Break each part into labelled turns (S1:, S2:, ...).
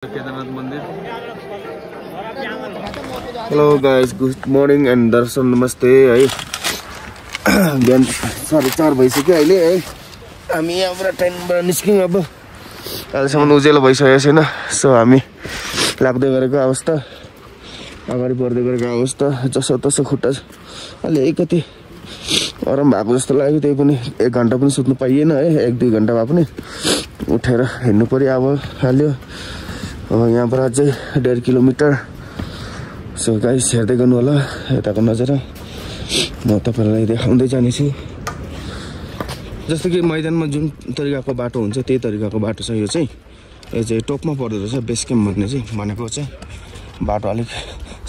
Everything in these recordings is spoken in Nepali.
S1: केदारनाथ मंदिर।
S2: Hello guys, good morning and दर्शन नमस्ते है। बिहान 4:30 भइसक्यो अहिले है। हामी यहाँबाट ट्रेनबाट निस्क्यौँ। अब अहिलेसम्म उज्यालो भइसकेको छैन। सो हामी लाग्दै गरेको अवस्था, अगाडि बढ्दै गरेको अवस्था, जसो तसो खुट्टा अलिकति आराम भएको जस्तो लाग्यो। त्यही पनि 1 घन्टा पनि सुत्नु पाइएन है। 1-2 घन्टा भए पनि उठेर हिँड्नु पर्यो। अब हाल्यो यहाँबाट अझै 1.5 किलोमिटर। सो गाइस हेर्दै गर्नु होला यताको नजारा। म तपाईहरुलाई देखाउँदै जानेछु। जस्तो कि मैदानमा जुन तरिकाको बाटो हुन्छ त्यही तरिकाको बाटो छ यो चाहिँ। यो चाहिँ टपमा पर्दो रहेछ। बेस क्याम्प भन्ने चाहिँ भनेको चाहिँ बाटो अलिक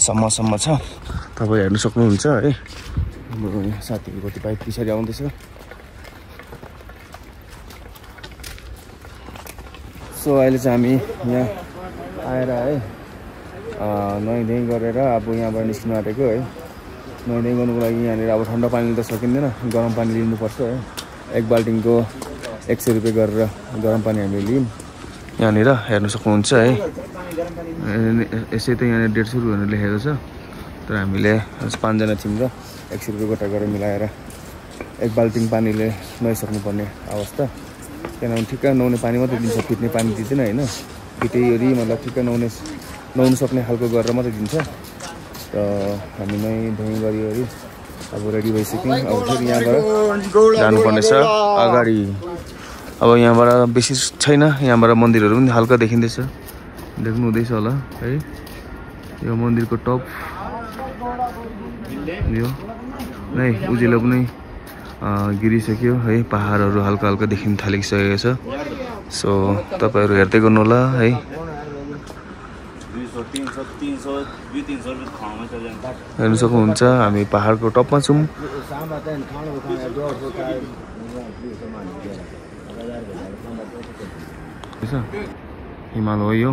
S2: सम्म छ। तपाईँ हेर्न सक्नुहुन्छ है। हाम्रो यहाँ साथीको कतिपय पछाडि आउँदैछ। सो अहिले चाहिँ हामी यहाँ आएर है नुहाइधुवाइ गरेर अब यहाँबाट निस्किनु आँटेको है। नुहाइधुवाइ गर्नुको लागि यहाँनिर अब ठन्डा पानी त सकिँदैन, गरम पानी लिनुपर्छ है। 1 बाल्टिङको 100 रुपियाँ गरेर गरम पानी हामीले लियौँ। यहाँनिर हेर्न सक्नुहुन्छ है। यसै त यहाँनिर 150 रुपियाँ भनेर लेखेको छ। तर हामीले 5 जना थियौँ र 100 रुपियाँ गोटा गरेर मिलाएर 1 बाल्टिङ पानीले नुहाइसक्नुपर्ने अवस्था। किनभने ठिक्क नुहाउने पानी मात्रै दिन्छ, फिट्ने पानी दिँदैन होइन। फिटेरी मतलब ठिक्क नुहाउनु सक्ने खालको गरेर मात्रै दिन्छ। र हामी नुहाइधुवाइ गरी अब रेडी भइसक्यौँ। अब फेरि यहाँबाट जानुपर्ने छ अगाडि। अब यहाँबाट बेसी छैन, यहाँबाट मन्दिरहरू पनि हल्का देखिँदैछ, देख्नु हुँदैछ होला है। यो मन्दिरको टप यो नै उज्यालो पनि गिरिसक्यो है। पहाडहरू हल्का हल्का देखिन थालिसकेको छ। सो तपाईहरु हेर्दै गर्नु होला है। हेर्न सक्नुहुन्छ हामी पहाडको टपमा छौँ। हिमाल हो यो।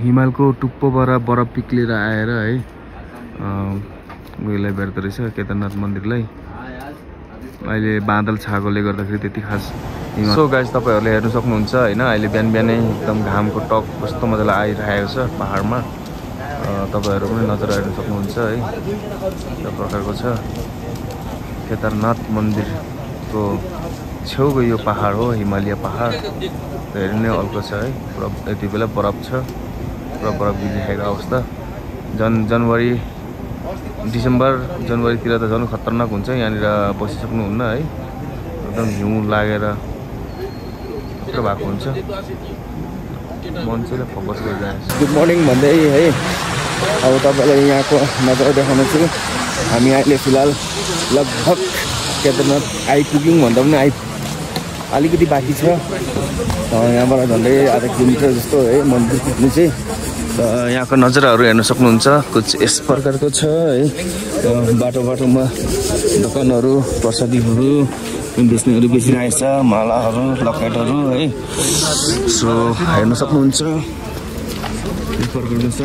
S2: हिमालको टुप्पोबाट बरफ पिक्लिएर आएर है उयोलाई भेट्दो रहेछ केदारनाथ मन्दिरलाई। अहिले बादल छाएकोले गर्दाखेरि त्यति खास। सो गाइस तपाईहरुले हेर्न सक्नुहुन्छ हैन। अहिले बिहानै एकदम घामको टक कस्तो मजाले आइरहेको छ पहाडमा। तपाईहरु पनि नजर हेर्न सक्नुहुन्छ है। त्यो प्रकारको छ केदारनाथ मन्दिरको छेउको यो पहाड हो, हिमालय पहाड। हेर्ने अल्को छ है। पुरा यति बेला बरफ छ, पुरा बरफ गिरिरहेको अवस्था। डिसेम्बर जनवरीतिर त झन् खतरनाक हुन्छ। यहाँनिर बसिसक्नुहुन्न है। एकदम हिउँ लागेर पुरा भएको हुन्छ। मान्छेले फोकस गरिरहेको छ। गुड मर्निङ भन्दै है। अब तपाईँलाई यहाँको नजारा देखाउनु छु। हामी अहिले फिलहाल लगभग केदारनाथ आइपुग्यौँ भन्दा पनि अलिकति बाँकी छ। यहाँबाट झन्डै आधा किलोमिटर जस्तो है मन्दिर पुग्नु चाहिँ। यहाँको नजाराहरू हेर्न सक्नुहुन्छ। कुछ यस प्रकारको छ है। बाटोमा दोकानहरू, प्रसादीहरू बेच्नेहरू बेचिरहेछ, मालाहरू, लकेटहरू है। सो हेर्न सक्नुहुन्छ यस प्रकारको छ।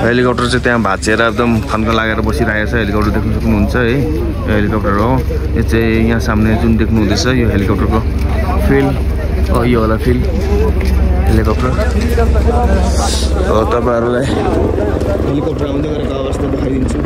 S2: हेलिकप्टर चाहिँ त्यहाँ भाँचेर एकदम खन्का लागेर बसिरहेको छ। हेलिकप्टर देख्न सक्नुहुन्छ है। यो हेलिकप्टर हो। यो चाहिँ यहाँ सामने जुन देख्नु हुँदैछ यो हेलिकप्टरको फिल्ड हो। यो होला फिल्ड हेलिकप्टर। तपाईहरुलाई हेलिकप्टर आउँदै गरेको अवस्था देखाइदिन्छु।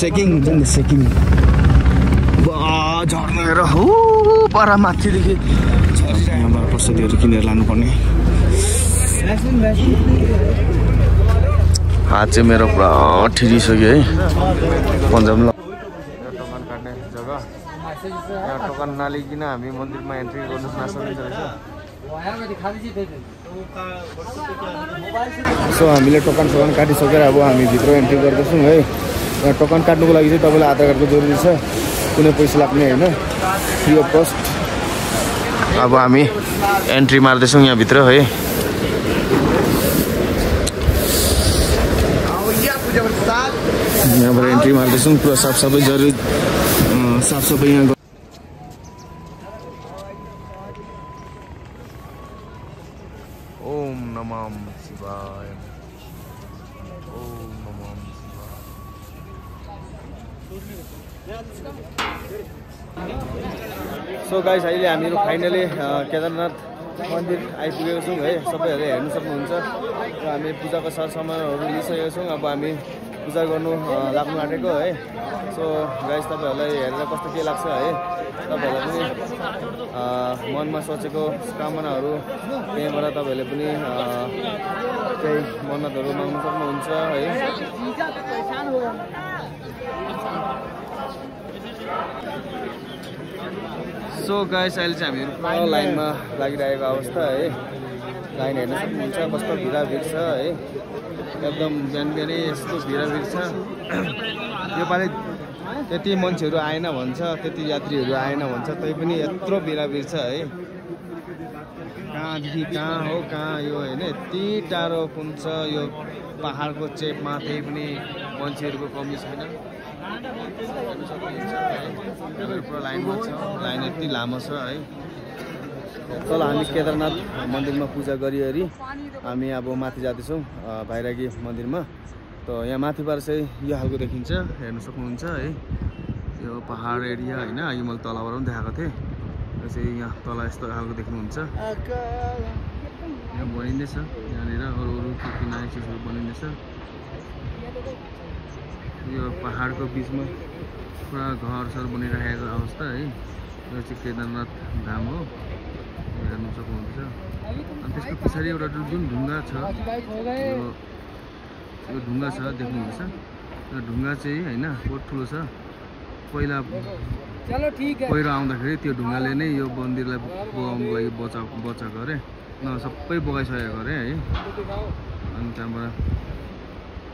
S2: सेकिङ हुन्छ नि सेकिङ। झर्नेर हो पर माथिदेखि यहाँबाट प्रसादीहरू किनेर लानुपर्ने। हात चाहिँ मेरो पुरा ठिरिसक्यो है पन्जाबमा। टोकन काट्ने जग्गा, यहाँ टोकन नलिकन हामी मन्दिरमा एन्ट्री गर्नु नसकिन्छ रहेछ। सो हामीले टोकन काटिसकेर अब हामी भित्र एन्ट्री गर्दैछौँ है। यहाँ टोकन काट्नुको लागि चाहिँ तपाईँलाई आधार कार्डको जरुरी छ, कुनै पैसा लाग्ने होइन, फ्री अफ कस्ट। अब हामी एन्ट्री मार्दैछौँ यहाँभित्र है। यहाँबाट एन्ट्री मार्दैछौँ, पुरा साफसफाइ जरुरी, साफसफाइ यहाँ। ओम नमः शिवाय, ओम नमः शिवाय। सो गाइस, अहिले हामीहरू फाइनली केदारनाथ मन्दिर आइपुगेको छौँ है। सबैहरूले हेर्नु सक्नुहुन्छ र हामी पूजाको सरसामानहरू लिइसकेका छौँ। अब हामी पूजा गर्नु लाग्नु आँटेको है। सो गाइस, तपाईँहरूलाई हेरेर कस्तो के लाग्छ है, तपाईँहरूलाई पनि मनमा सोचेको कामनाहरू त्यहीँबाट तपाईँहरूले पनि केही मन्नतहरू माग्नु सक्नुहुन्छ है। सो गाइस, अहिले चाहिँ हामीहरू पुरा लाइनमा लागिरहेको अवस्था है। लाइन हेर्न सक्नुहुन्छ कस्तो भिडाभिड छ है। एकदम बिहान बिहानै यस्तो भिडाभिड छ। योपालि त्यति मान्छेहरू आएन भन्छ, त्यति यात्रीहरू आएन भन्छ, तैपनि यत्रो भिडाभिड छ है। कहाँदेखि कहाँ हो कहाँ यो होइन, यति टाढो कुन छ यो पहाडको चेपमा, त्यही पनि मान्छेहरूको कमी छैन। पुरा लाइनमा छ, लाइन यति लामो छ है। चल हामी केदारनाथ मन्दिरमा पूजा गरिवरी हामी अब माथि जाँदैछौँ भैरगी मन्दिरमा। त यहाँ माथिबाट चाहिँ यो खालको देखिन्छ, हेर्न सक्नुहुन्छ है। यो पहाड एरिया होइन, यो मैले तलबाट पनि देखाएको थिएँ। यो चाहिँ यहाँ तल यस्तो खालको देख्नुहुन्छ। यहाँ बनिँदैछ, यहाँनिर अरू अरू के नयाँ चिजहरू बनिँदैछ। यो पहाडको बिचमा पुरा घरसर बनिरहेको अवस्था है। यो चाहिँ केदारनाथ धाम हो, हेर्नु सक्नुहुन्छ। अनि त्यसको पछाडि एउटा जुन ढुङ्गा छ, यो ढुङ्गा छ देख्नुहुँदैछ। यो ढुङ्गा चाहिँ होइन बहुत ठुलो छ। पहिला पहिरो आउँदाखेरि त्यो ढुङ्गाले नै यो मन्दिरलाई बगाउनुको लागि बचाएको अरे, न सबै बगाइसकेको अरे है। अनि त्यहाँबाट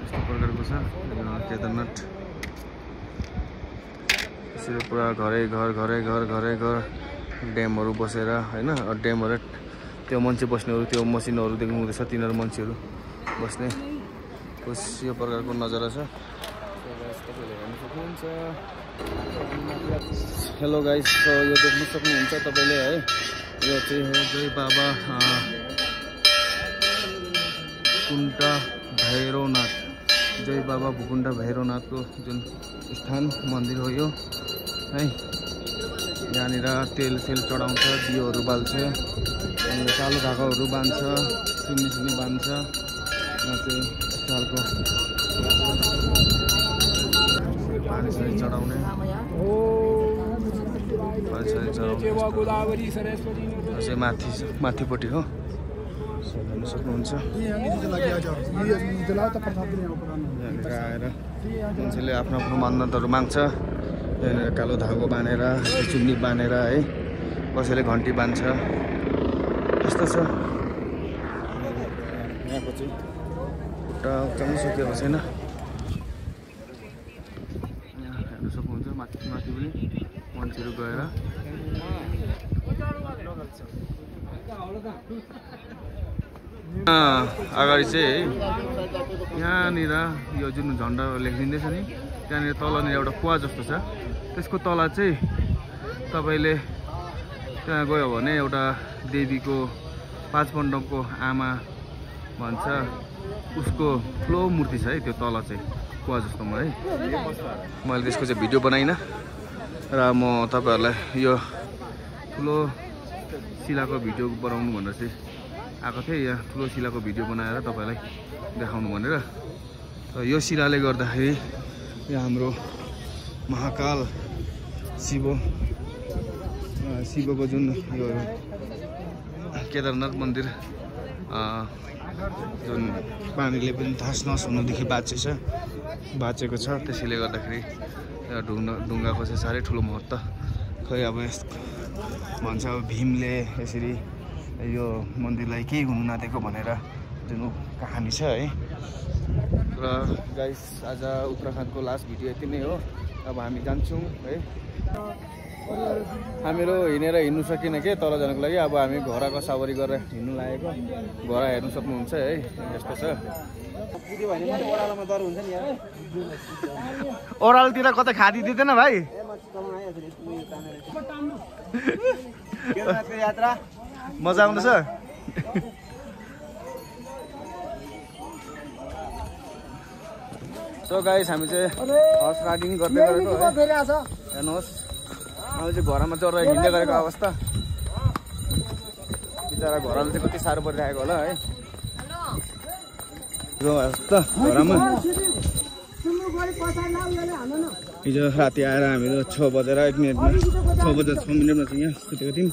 S2: यस्तो प्रकारको छ केदारनाथ। त्यसरी पुरा घरै घर ड्यामहरू बसेर होइन, ड्यामहरू त्यो मान्छे बस्नेहरू, त्यो मसिनहरू देख्नु हुँदैछ, तिनीहरू मान्छेहरू बस्ने उस यो प्रकारको नजारा छ। तपाईँले हेर्नु सक्नुहुन्छ। हेलो गाइस, सो यो देख्नु सक्नुहुन्छ तपाईँले है। यो चाहिँ हो जय बाबा भुकुण्ड भैरवनाथ, जय बाबा भुकुण्ड भैरवनाथको जुन स्थान मन्दिर हो यो है। यहाँनिर तेल चढाउँछ, दियोहरू बाल्छ, अनि कालो धागोहरू बाँध्छ, चुन्नी बाँध्छ। यहाँ चाहिँ यस्तो खालको पानी चढाउने, चाहिँ माथिपट्टि हो, हेर्न सक्नुहुन्छ। यहाँनिर आएर मान्छेले आफ्नो आफ्नो मन्नतहरू माग्छ। यहाँनिर कालो धागो बाँधेर, चुन्नी बाँधेर है, कसैले घन्टी बाँध्छ, यस्तो छ। यहाँको चाहिँ खुट्टा उचाल्नु सकेको छैन। यहाँ हेर्न सक्नुहुन्छ माथि पनि मान्छेहरू गएर अगाडि चाहिँ यहाँनिर यो जुन झन्डा लेखिँदैछ नि, त्यहाँनिर तलनिर एउटा कुवा जस्तो छ। त्यसको तल चाहिँ तपाईँले त्यहाँ गयो भने एउटा देवीको 5 पण्डवको आमा भन्छ, उसको ठुलो मूर्ति छ है। त्यो तल चाहिँ कुवा जस्तोमा है। मैले त्यसको चाहिँ भिडियो बनाइनँ र म तपाईँहरूलाई यो ठुलो शिलाको भिडियो बनाउनु भनेर चाहिँ आएको थिएँ। यहाँ ठुलो शिलाको भिडियो बनाएर तपाईँलाई देखाउनु भनेर। यो शिलाले गर्दाखेरि यहाँ हाम्रो महाकाल शिवको जुन यो केदारनाथ मन्दिर जुन पानीले पनि थास नहुनुदेखि बाँचेको छ। त्यसैले गर्दाखेरि ढुङ्गाको चाहिँ साह्रै ठुलो महत्त्व। खै अब भन्छ अब भीमले यसरी यो मन्दिरलाई केही हुनु नदिएको भनेर जुन कहानी छ है। र गाइस आज उत्तराखण्डको लास्ट भिडियो यति नै हो। अब हामी जान्छौँ है। हामीहरू हिँड्नु सकिन के तल जानको लागि। अब हामी घोडाको सवारी गरेर हिँड्नु लागेको। घोडा हेर्नु सक्नुहुन्छ है, यस्तो छ। ओह्रालोतिर कतै खादी दिँदैन भाइ। मजा आउँदैछ। सो गाइस हामी चाहिँ हर्स राइडिङ गर्दै गरेको हेर्नुहोस्। अब चाहिँ घोडामा चढेर हिँड्दै गरेको अवस्था। बिचरा घोडाले चाहिँ कति साह्रो परिरहेको होला है। घोडामा हिजो राति आएर हामीहरू 6 बजेर 1 मिनटमा 6 बजेर 6 मिनटमा चाहिँ यहाँ सुतेको थियौँ।